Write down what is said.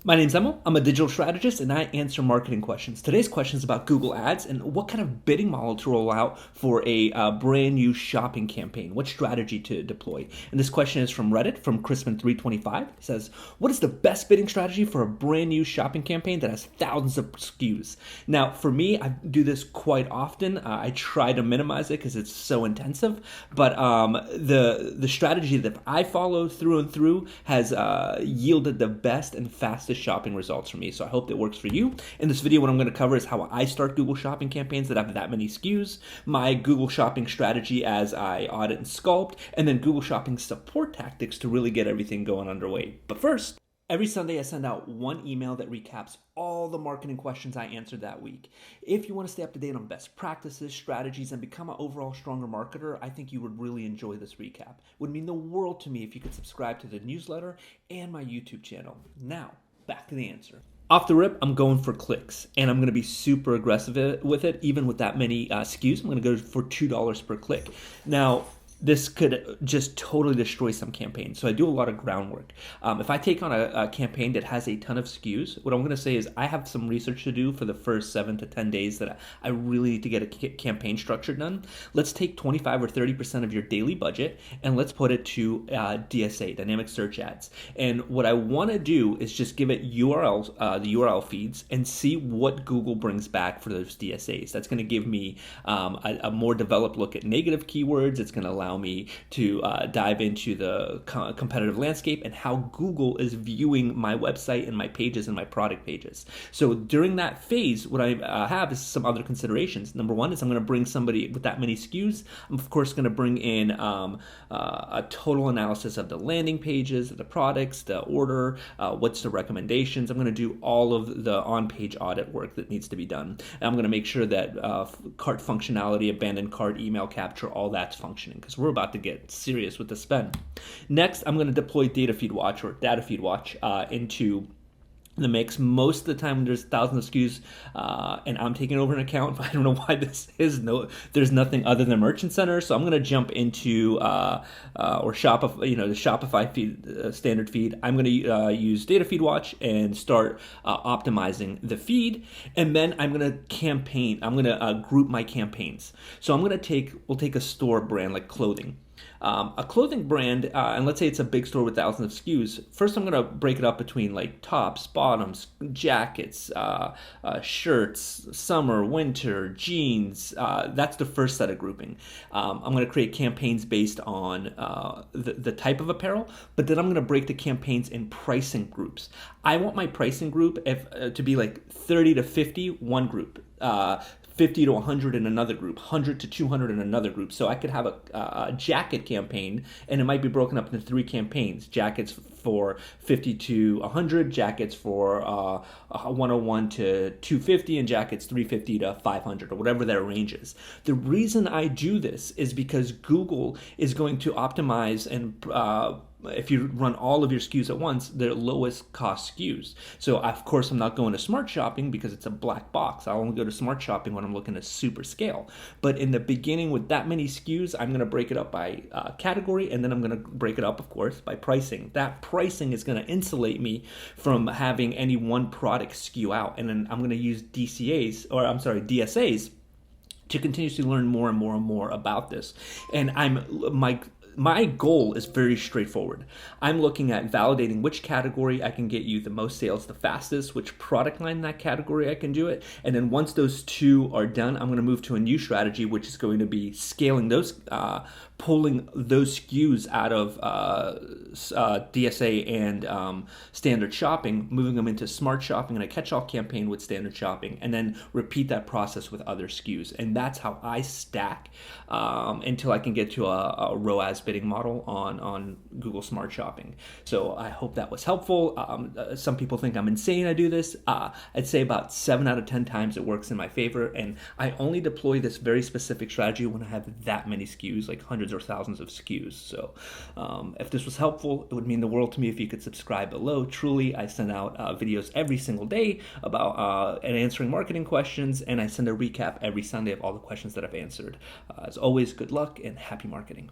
My name's Emil. I'm a digital strategist and I answer marketing questions. Today's question is about Google Ads and what kind of bidding model to roll out for a brand new shopping campaign. What strategy to deploy? And this question is from Reddit from Crispin325. It says, "What is the best bidding strategy for a brand new shopping campaign that has thousands of SKUs?" Now, for me, I do this quite often. I try to minimize it because it's so intensive. But the strategy that I follow through and through has yielded the best and fastest shopping results for me. So I hope that works for you. In this video, what I'm going to cover is how I start Google Shopping campaigns that have that many SKUs, my Google Shopping strategy as I audit and sculpt, and then Google Shopping support tactics to really get everything going underway. But first, every Sunday, I send out one email that recaps all the marketing questions I answered that week. If you want to stay up to date on best practices, strategies, and become an overall stronger marketer, I think you would really enjoy this recap. It would mean the world to me if you could subscribe to the newsletter and my YouTube channel. Now, back to the answer. Off the rip, I'm going for clicks, and I'm going to be super aggressive with it, even with that many SKUs. I'm going to go for $2 per click. Now, this could just totally destroy some campaigns. So I do a lot of groundwork. If I take on a campaign that has a ton of SKUs, what I'm going to say is I have some research to do for the first 7 to 10 days that I really need to get a campaign structure done. Let's take 25 or 30% of your daily budget and let's put it to DSA, dynamic search ads. And what I want to do is just give it URLs, the URL feeds, and see what Google brings back for those DSAs. That's going to give me a more developed look at negative keywords. It's going to allow me to dive into the competitive landscape and how Google is viewing my website and my pages and my product pages. So during that phase, what I have is some other considerations. Number one is I'm going to bring somebody with that many SKUs. I'm of course going to bring in a total analysis of the landing pages, the products, the order, what's the recommendations. I'm going to do all of the on-page audit work that needs to be done. And I'm going to make sure that cart functionality, abandoned cart, email capture, all that's functioning, because we're about to get serious with the spend. Next, I'm going to deploy Data Feed Watch into the mix. Most of the time there's thousands of SKUs and I'm taking over an account. I don't know why this is. There's nothing other than Merchant Center. So I'm going to jump into or Shopify, the Shopify feed, standard feed. I'm going to use Data Feed Watch and start optimizing the feed. And then I'm going to campaign. I'm going to group my campaigns. So we'll take a store brand like clothing. A clothing brand, and let's say it's a big store with thousands of SKUs. First, I'm going to break it up between like tops, bottoms, jackets, shirts, summer, winter, jeans. That's the first set of grouping. I'm going to create campaigns based on the type of apparel, but then I'm going to break the campaigns in pricing groups. I want my pricing group to be like 30 to 50, one group. 50 to 100 in another group, 100 to 200 in another group. So I could have a jacket campaign, and it might be broken up into 3 campaigns. Jackets for 50 to 100, jackets for 101 to 250, and jackets 350 to 500, or whatever their range is. The reason I do this is because Google is going to optimize and if you run all of your SKUs at once, they're lowest cost SKUs. So of course I'm not going to Smart Shopping because it's a black box. I'll only go to Smart Shopping when I'm looking to super scale. But in the beginning with that many SKUs, I'm going to break it up by category, and then I'm going to break it up, of course, by pricing. That pricing is going to insulate me from having any one product SKU out. And then I'm going to use DSAs to continuously learn more and more and more about this. And my goal is very straightforward. I'm looking at validating which category I can get you the most sales the fastest, which product line in that category I can do it. And then once those two are done, I'm going to move to a new strategy, which is going to be scaling those, pulling those SKUs out of DSA and standard shopping, moving them into Smart Shopping and a catch-all campaign with standard shopping, and then repeat that process with other SKUs. And that's how I stack until I can get to a ROAS bidding model on Google Smart Shopping. So I hope that was helpful. Some people think I'm insane I do this. I'd say about 7 out of 10 times it works in my favor, and I only deploy this very specific strategy when I have that many SKUs, like hundreds or thousands of SKUs. So if this was helpful, it would mean the world to me if you could subscribe below. Truly, I send out videos every single day about and answering marketing questions, and I send a recap every Sunday of all the questions that I've answered. As always, good luck and happy marketing.